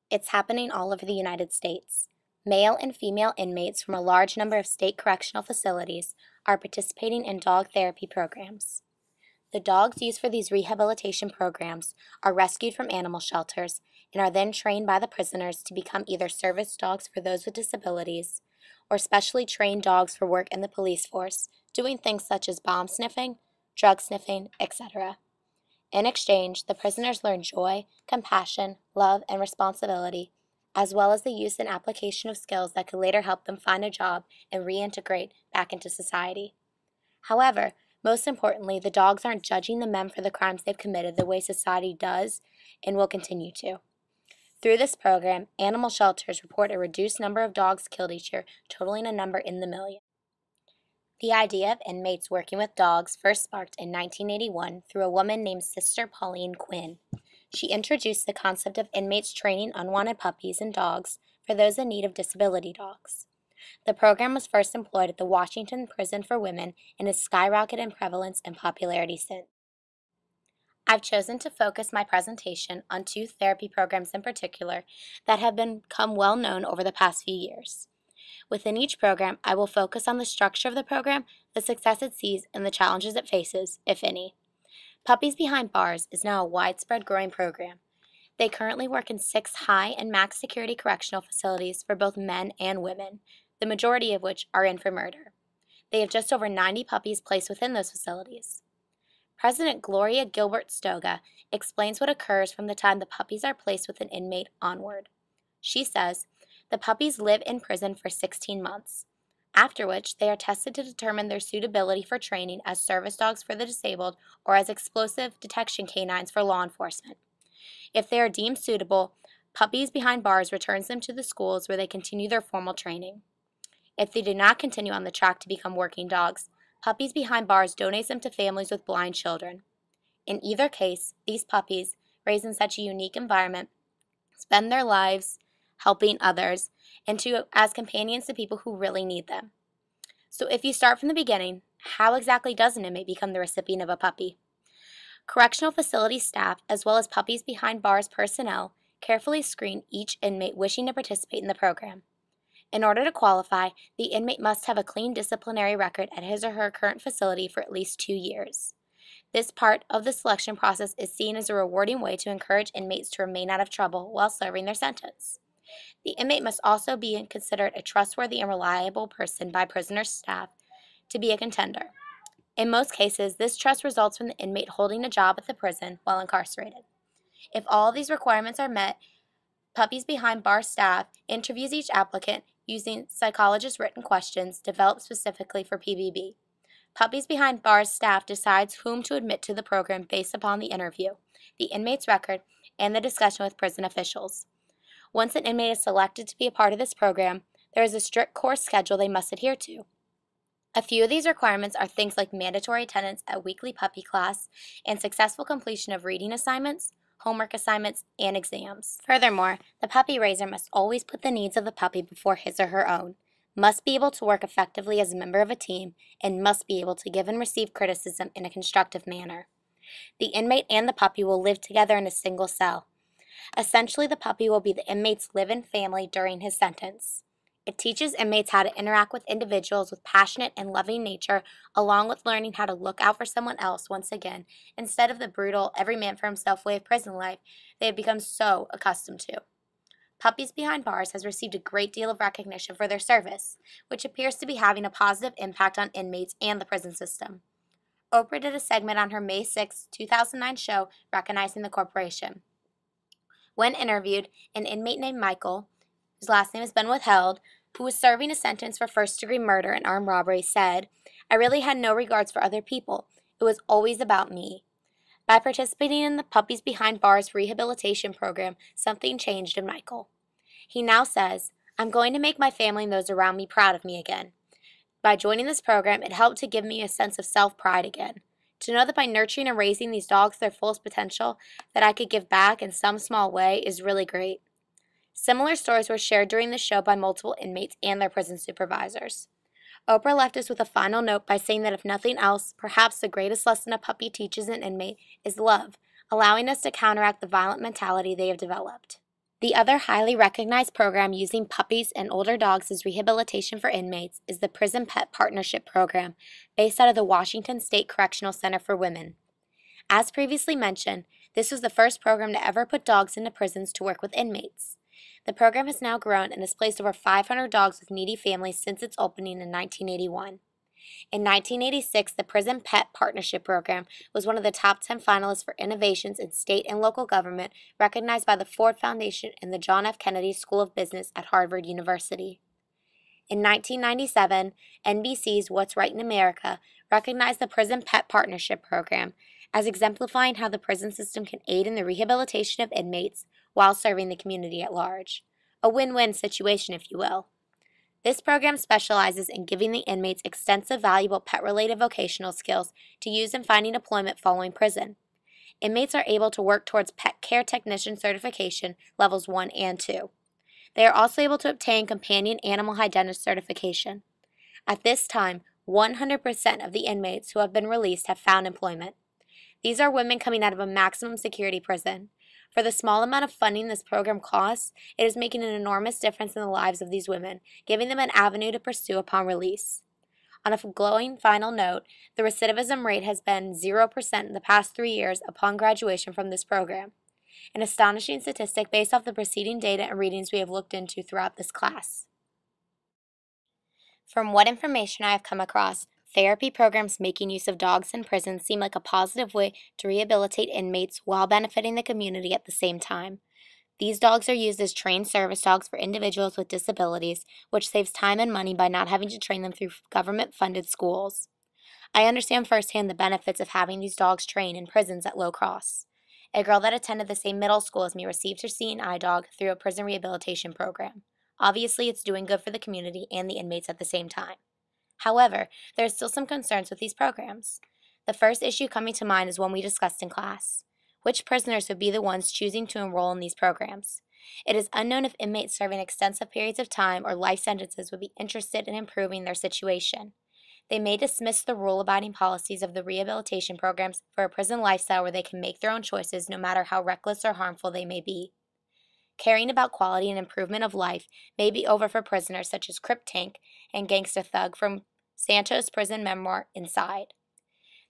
It's happening all over the United States. Male and female inmates from a large number of state correctional facilities are participating in dog therapy programs. The dogs used for these rehabilitation programs are rescued from animal shelters and are then trained by the prisoners to become either service dogs for those with disabilities or specially trained dogs for work in the police force, doing things such as bomb sniffing, drug sniffing, etc. In exchange, the prisoners learn joy, compassion, love, and responsibility, as well as the use and application of skills that could later help them find a job and reintegrate back into society. However, most importantly, the dogs aren't judging the men for the crimes they've committed the way society does and will continue to. Through this program, animal shelters report a reduced number of dogs killed each year, totaling a number in the millions. The idea of inmates working with dogs first sparked in 1981 through a woman named Sister Pauline Quinn. She introduced the concept of inmates training unwanted puppies and dogs for those in need of disability dogs. The program was first employed at the Washington Prison for Women and has skyrocketed in prevalence and popularity since. I've chosen to focus my presentation on two therapy programs in particular that have become well known over the past few years. Within each program, I will focus on the structure of the program, the success it sees, and the challenges it faces, if any. Puppies Behind Bars is now a widespread growing program. They currently work in 6 high and max security correctional facilities for both men and women, the majority of which are in for murder. They have just over 90 puppies placed within those facilities. President Gloria Gilbert Stoga explains what occurs from the time the puppies are placed with an inmate onward. She says, the puppies live in prison for 16 months, after which they are tested to determine their suitability for training as service dogs for the disabled or as explosive detection canines for law enforcement. If they are deemed suitable, Puppies Behind Bars returns them to the schools where they continue their formal training. If they do not continue on the track to become working dogs, Puppies Behind Bars donates them to families with blind children. In either case, these puppies, raised in such a unique environment, spend their lives helping others and as companions to people who really need them. So if you start from the beginning, how exactly does an inmate become the recipient of a puppy? Correctional facility staff, as well as Puppies Behind Bars personnel, carefully screen each inmate wishing to participate in the program. In order to qualify, the inmate must have a clean disciplinary record at his or her current facility for at least 2 years. This part of the selection process is seen as a rewarding way to encourage inmates to remain out of trouble while serving their sentence. The inmate must also be considered a trustworthy and reliable person by prisoner staff to be a contender. In most cases, this trust results from the inmate holding a job at the prison while incarcerated. If all of these requirements are met, Puppies Behind Bars staff interviews each applicant using psychologist-written questions developed specifically for PBB. Puppies Behind Bars staff decides whom to admit to the program based upon the interview, the inmate's record, and the discussion with prison officials. Once an inmate is selected to be a part of this program, there is a strict course schedule they must adhere to. A few of these requirements are things like mandatory attendance at weekly puppy class and successful completion of reading assignments, homework assignments, and exams. Furthermore, the puppy raiser must always put the needs of the puppy before his or her own, must be able to work effectively as a member of a team, and must be able to give and receive criticism in a constructive manner. The inmate and the puppy will live together in a single cell. Essentially, the puppy will be the inmate's live-in family during his sentence. It teaches inmates how to interact with individuals with passionate and loving nature, along with learning how to look out for someone else once again, instead of the brutal, every man for himself way of prison life they have become so accustomed to. Puppies Behind Bars has received a great deal of recognition for their service, which appears to be having a positive impact on inmates and the prison system. Oprah did a segment on her May 6, 2009 show recognizing the corporation. When interviewed, an inmate named Michael, whose last name has been withheld, who was serving a sentence for first-degree murder and armed robbery, said, "I really had no regards for other people. It was always about me." By participating in the Puppies Behind Bars rehabilitation program, something changed in Michael. He now says, "I'm going to make my family and those around me proud of me again. By joining this program, it helped to give me a sense of self-pride again. To know that by nurturing and raising these dogs to their fullest potential, that I could give back in some small way is really great." Similar stories were shared during the show by multiple inmates and their prison supervisors. Oprah left us with a final note by saying that if nothing else, perhaps the greatest lesson a puppy teaches an inmate is love, allowing us to counteract the violent mentality they have developed. The other highly recognized program using puppies and older dogs as rehabilitation for inmates is the Prison Pet Partnership Program, based out of the Washington State Correctional Center for Women. As previously mentioned, this was the first program to ever put dogs into prisons to work with inmates. The program has now grown and has placed over 500 dogs with needy families since its opening in 1981. In 1986, the Prison Pet Partnership Program was one of the top 10 finalists for innovations in state and local government recognized by the Ford Foundation and the John F. Kennedy School of Business at Harvard University. In 1997, NBC's What's Right in America recognized the Prison Pet Partnership Program as exemplifying how the prison system can aid in the rehabilitation of inmates while serving the community at large. A win-win situation, if you will. This program specializes in giving the inmates extensive valuable pet-related vocational skills to use in finding employment following prison. Inmates are able to work towards Pet Care Technician certification levels 1 and 2. They are also able to obtain Companion Animal Hygienist certification. At this time, 100% of the inmates who have been released have found employment. These are women coming out of a maximum security prison. For the small amount of funding this program costs, it is making an enormous difference in the lives of these women, giving them an avenue to pursue upon release. On a glowing final note, the recidivism rate has been 0% in the past 3 years upon graduation from this program, an astonishing statistic based off the preceding data and readings we have looked into throughout this class. From what information I have come across, therapy programs making use of dogs in prison seem like a positive way to rehabilitate inmates while benefiting the community at the same time. These dogs are used as trained service dogs for individuals with disabilities, which saves time and money by not having to train them through government-funded schools. I understand firsthand the benefits of having these dogs trained in prisons at low cost. A girl that attended the same middle school as me received her seeing-eye dog through a prison rehabilitation program. Obviously, it's doing good for the community and the inmates at the same time. However, there are still some concerns with these programs. The first issue coming to mind is one we discussed in class. Which prisoners would be the ones choosing to enroll in these programs? It is unknown if inmates serving extensive periods of time or life sentences would be interested in improving their situation. They may dismiss the rule-abiding policies of the rehabilitation programs for a prison lifestyle where they can make their own choices no matter how reckless or harmful they may be. Caring about quality and improvement of life may be over for prisoners such as Crip Tank and Gangsta Thug from Sancho's prison memoir, Inside.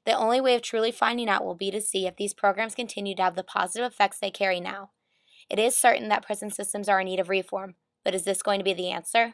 The only way of truly finding out will be to see if these programs continue to have the positive effects they carry now. It is certain that prison systems are in need of reform, but is this going to be the answer?